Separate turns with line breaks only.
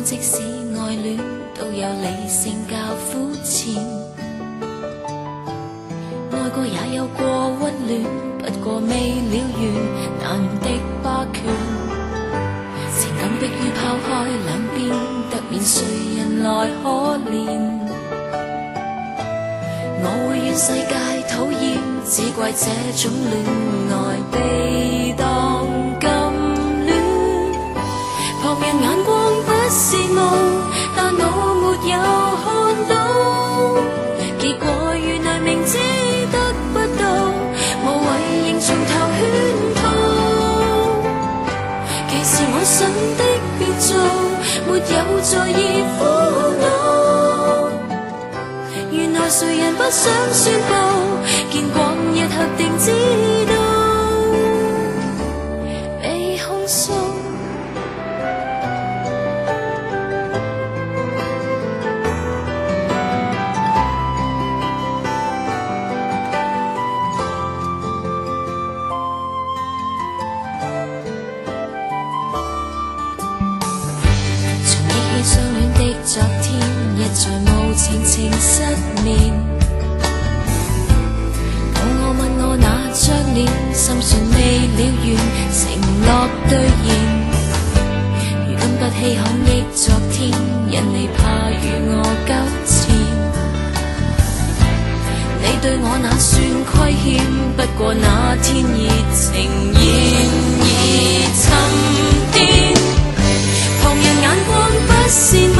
即使愛戀都有理性較膚淺，愛過也有過溫暖，不過未了緣，難圓的霸權，情感迫於拋開兩邊，得免誰人來可憐。我會怨世界討厭，只怪這種戀愛被當禁戀。旁人眼光不是夢，但我沒有看到，結果原來明知得不到，無謂仍從頭圈套。其實我想的別做，沒有在意苦惱。原來誰人不想宣佈，見光一刻定知道被控訴。從憶起相戀的昨天，一再無情情失眠。當我問我那張臉，心算未了緣，承諾兌現。如今不稀罕憶昨天，因你怕與我糾纏。你對我那算虧欠，不過那天熱情現已沉澱。旁人眼光不羨慕，